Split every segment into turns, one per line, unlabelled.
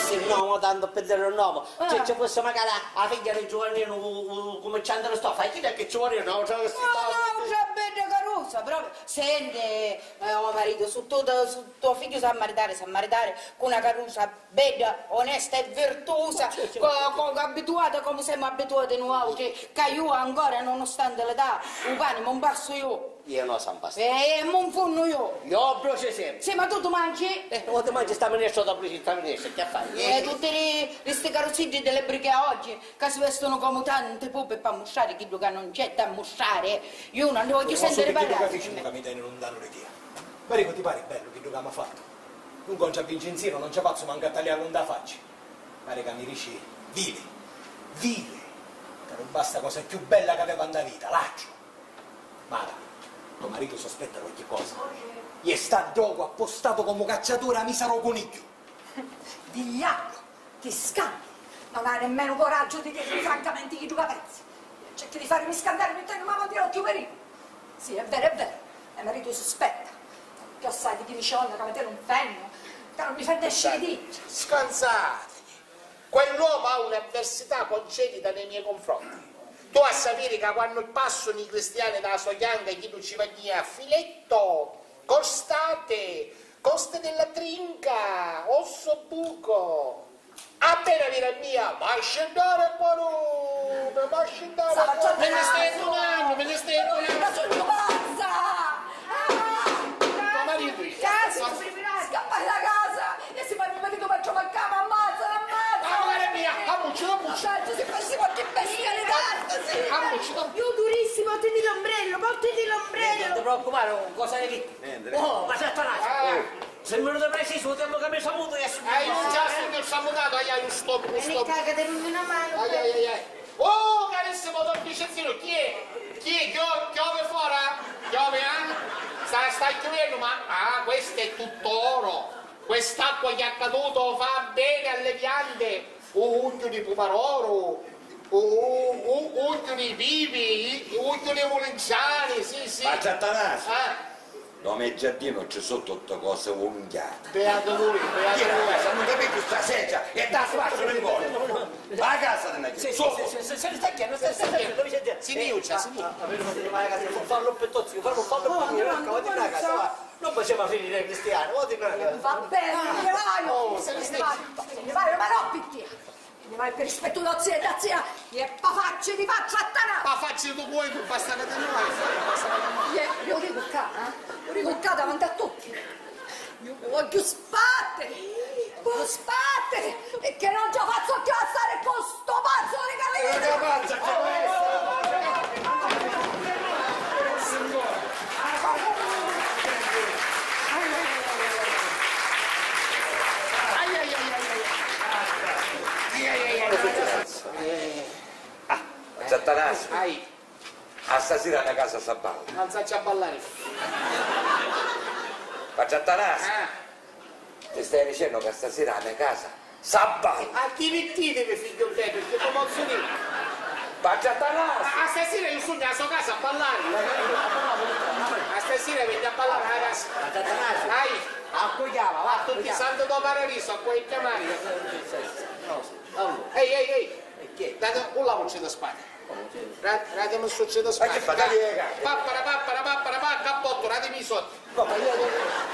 sì, no, tanto per dire un nome. Se ci fosse magari la figlia del Giovannino come ci andare sto, fai chi è che ci vuole, no? Cioè,
no, c'è bella carusa, proprio. Senti, oh marito, su tuo figlio sa maritare con una carusa bella, onesta e virtuosa, abituata come siamo abituati noi, che io ancora, nonostante l'età, un pane non passo io.
Io non sono passato.
Non funno io.
Io brucio sempre.
Sì, ma tu mangi?
Non ti mangi sta minestra dopo sta minestra, che fai?
Tutte queste carrozzine delle brighe oggi, che si vestono come tante pupe per mostrare chi che non c'è da mostrare. Io non ne voglio sentire parlare.
Che mi tiene lontano le tie. Marico, ti pare bello che mi ha fatto? Un concia Vincenzino non ci faccio manca a tagliare non da faccia. Pare che mi dici, vive, che non basta cosa più bella che aveva nella vita, laccio. Mara. Tuo marito sospetta qualche cosa. Gli sta a gioco appostato come cacciatore a misero coniglio.
Digliacco, ti scambi. Non hai nemmeno coraggio di dirmi francamente chi tu la pensi. Cerchi di farmi scandare mettendo mano di occhio perino. Sì, è vero, e marito sospetta. Che assai di chi mi scioglie che avete un fenno, che non mi fa descere di.
Scansate. Quell'uomo ha un'avversità concedita nei miei confronti. Tu a sapere che quando passano i cristiani dalla soglianga chi tu ci va a filetto, costate, coste della trinca, osso buco. Appena viene mia, ma scendere parume, ma scendere. Me ne stai un anno, me ne stai un anno. Tuo marito,
scappa alla casa e si fa il mio marito per trovare a cama, ammazza.
Amore mia, ammucci.
Se fossi qualche bestia di carta,
Ammucci.
Io durissimo, portati l'ombrello.
Non ti preoccupare, cosa hai detto? Oh, ma sei attanato. Se me lo dovresti su, tempo che mi sono muto e
hai un giasto che sono mutato, hai stop.
Cagatemi una mano.
Oh, carissimo Don Vicenzino, chi è? Chiove fuori? Chiove, Stai chiudendo, ma questo è tutto oro. Quest'acqua che è accaduto fa bene alle piante. Uglio di pumaroro, uglio di pipi, uglio di molenciani, sì.
Ma Attanasio, no, nel giardino c'è sotto tutte cose unghiate.
Beato lui.
Se non capisci questa sedia e da spazio nel cuore. Va a casa della
se ne sta chiedendo, si diuccia. Fallo per tutti, fallo per la casa. Non facciamo finire cristiano,
va bene, me ne vai, ma no, picchia. Ne vai per rispetto da zia e da zia, e pafacci di faccia a tanà.
Pafacci tu vuoi, tu basta che te ne vai.
Io dico qua davanti a tutti. Io mi voglio sbattere, e che non ci faccio più a stare con sto pazzo di capito.
Attanasio, a stasera una casa sta balla.
Non sacci a ballare.
Ma Attanasio, ti stai dicendo che stasera a casa sta balla.
A chi mettete, figlio te, perché tu posso dire?
Ma Attanasio!
A stasera io sono nella sua casa a ballare. A stasera vieni a ballare alla casa.
Attanasio, accogliamo, va,
Tutti santo do paradiso, a cui chiamare.
Allora.
Ehi, date un lavoro da spalla. Ratemi il successo da spalla.
Ma che fa?
Pappara, cappotto, ratemi sotto.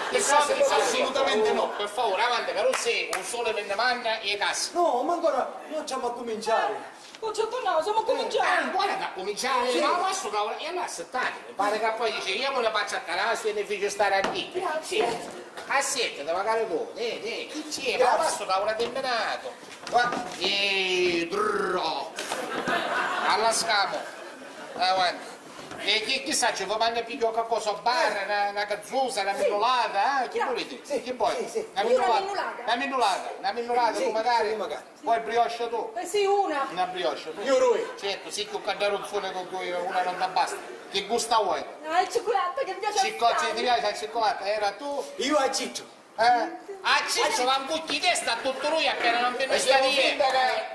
I soldi assolutamente no, per favore, avanti, però se un sole me ne mangia e cassa.
No, ma ancora non stiamo a cominciare.
Non c'è tornato, siamo a cominciare.
Buona da cominciare, ma questo cavolo, e allora aspettare. Pare che poi dice, io me ne faccio a Tanasio e ne faccio stare a lì. Sì. A 7, da magari tu, chi c'è? Ma questo cavolo è terminato. Alla scamo. Avanti. E chissà, ci può mandare più qualcosa a bar, una cazzusa, una minnolata, che volete? Che vuoi?
Sì.
Una minnolata, tu magari. Poi brioche tu?
Sì, una.
Una brioche.
Io lui.
Certo, sì che un candarozzone con cui una non da basta. Che gusta vuoi?
Il cioccolato che mi piace.
Ciccozzi, ti piace il cioccolato? Era tu?
Io a Ciccio.
A Ciccio va un buchi di testa a tutto lui appena non viene sta via.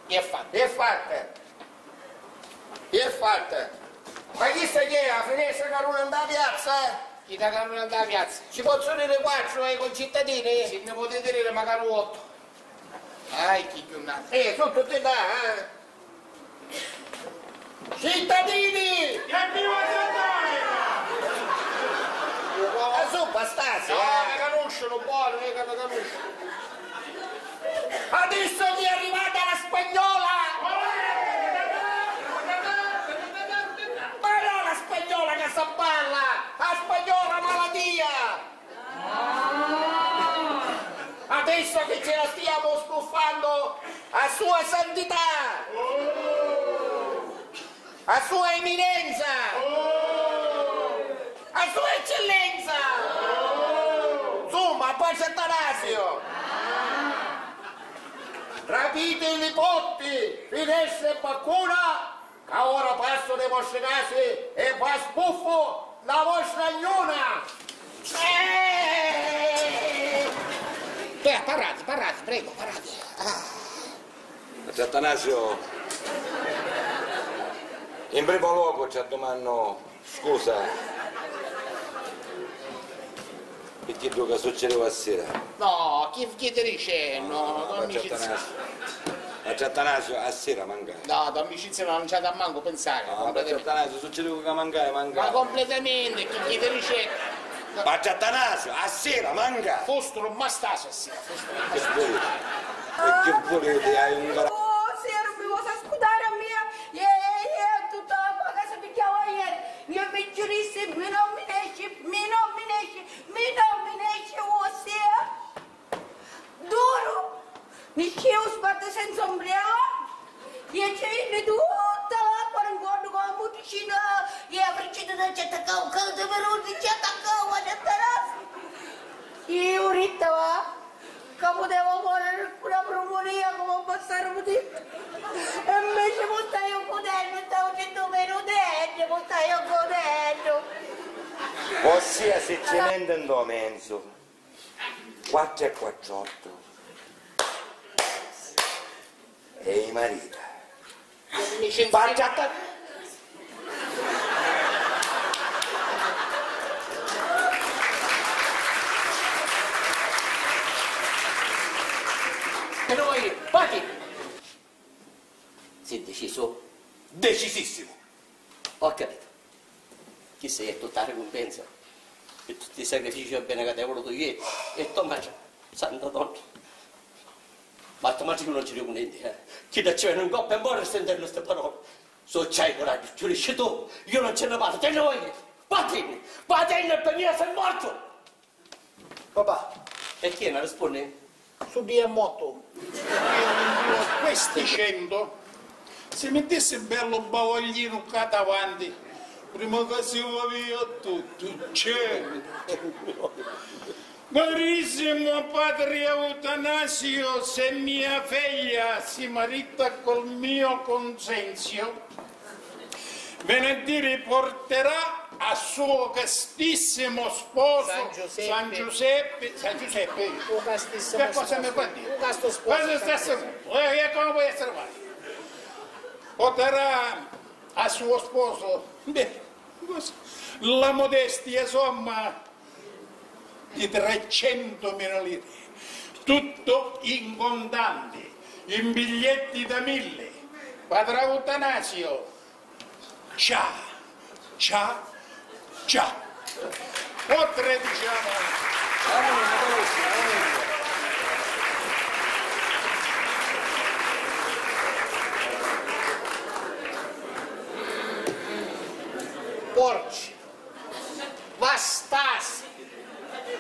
E fatta.
Ma chi sta che è? La finestra che non andava a piazza?
Chi da che non andava a piazza?
Ci posso dire 4 ai concittadini?
Se ne potete dire magari 8. Chi più nato? Sono tutti là, Cittadini!
Che viva
Su, bastardi! Mi conoscono buono, mi conoscono. Adesso mi è arrivata la spagnola! Ma non la spagnola che si balla! La spagnola maladia! Adesso che ce la stiamo sbuffando a sua santità! A sua eminenza! A sua eccellenza! Insomma, poi c'è Atanasio! Rapite i potti, finestre e baccuna, che ora passo le vostre case e va sbuffo la vostra gnuna! Parate, prego, parate.
Atanasio, in primo luogo ci domando scusa per quello che succedeva sera.
No, chi ti dice? No, non mi
Atanasio, a sera mancare.
No, d'amicizia non c'è da manco pensare.
No, Atanasio, succedeva che mancare.
Ma completamente, chi ti dice?
Atanasio, a sera mancare.
Fostolo un mastaso a sera,
E che volete? Hai un bar...
Oh, sera, mi vuoi scudare a mia? Tutta la casa mi chiama ieri. Io mi giurissi, mi non mi esce, oh, sera. Duro. Mi scevo sbatte senza ombrello. Io c'è tutta l'acqua in guardo con la muticina. Io frigida da c'è attaccavo, caldo per c'è attaccavo, c'è attaccavo. Io ritta va. Che potevo fare una promoria come passare un dito. E invece mi stai godendo, stavo facendo meno dente, mi stai godendo.
Ossia se ce ne intendo menso 4 e 48 e i mariti
Faccia
Noi, Pati! Sei deciso? Decisissimo! Ho capito. Chi sei? È tutta la ricompensa per tutti i sacrifici e bene che ti hai voluto ieri. E Tommaso, santa donna. Ma Tommaso non ci dico niente, Chi da c'è un coppa e muore a sentire queste parole. So c'hai coraggio, giurisci tu, io non ce ne vado, te ne voglio. Patini per me sei morto!
Papà.
E chi ne risponde?
su di moto.
Questi 100, se mettesse bello bavoglino qua davanti, prima che si va via tutto, c'è. Carissimo padre Atanasio, se mia figlia si marita col mio consenso, venerdì riporterà a suo castissimo sposo San Giuseppe.
Un castissimo
che cosa
sposo.
mi fa dire?
Un casto sposo.
Cosa sta sapendo? Come può essere mai? Porterà a suo sposo la modestia somma di 300.000 lire, tutto in contanti, in biglietti da 1000. Padre Atanasio, ciao. Oltre
Porci, bastardi,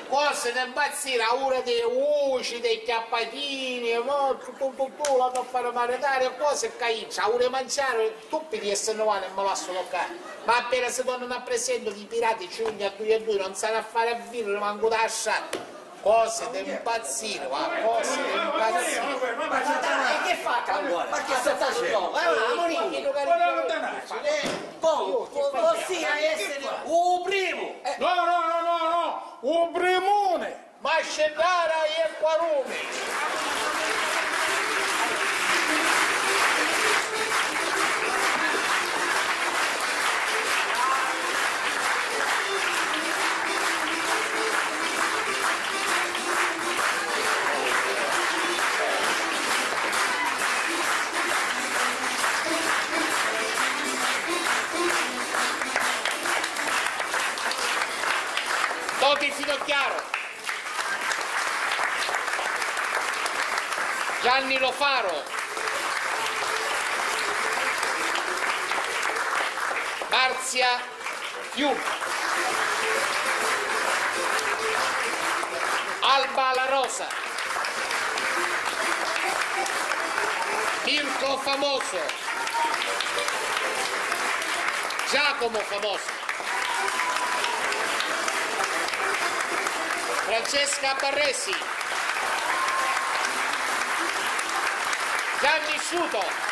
cose da impazzire, ora dei uci, dei chiappatini, tu la da fare maritare, cose caiccia, ora mangiare, tutti di essere novani e me la sono locale. Ma appena si tornano a presento i pirati ci ungono a 2 e 2, non sanno a fare a vino, manco da lasciare. Cose da impazzire, cose da impazzire.
Ma che fa Cambore? Ma che sta facendo? Ossia essere un primo!
No, un primone!
Mascellara e Quarumi! Stefano Chiaro, Gianni Lofaro, Marzia Fiume, Alba La Rosa, Mirko Famoso, Giacomo Famoso, Francesca Barresi, Gianni Sciuto,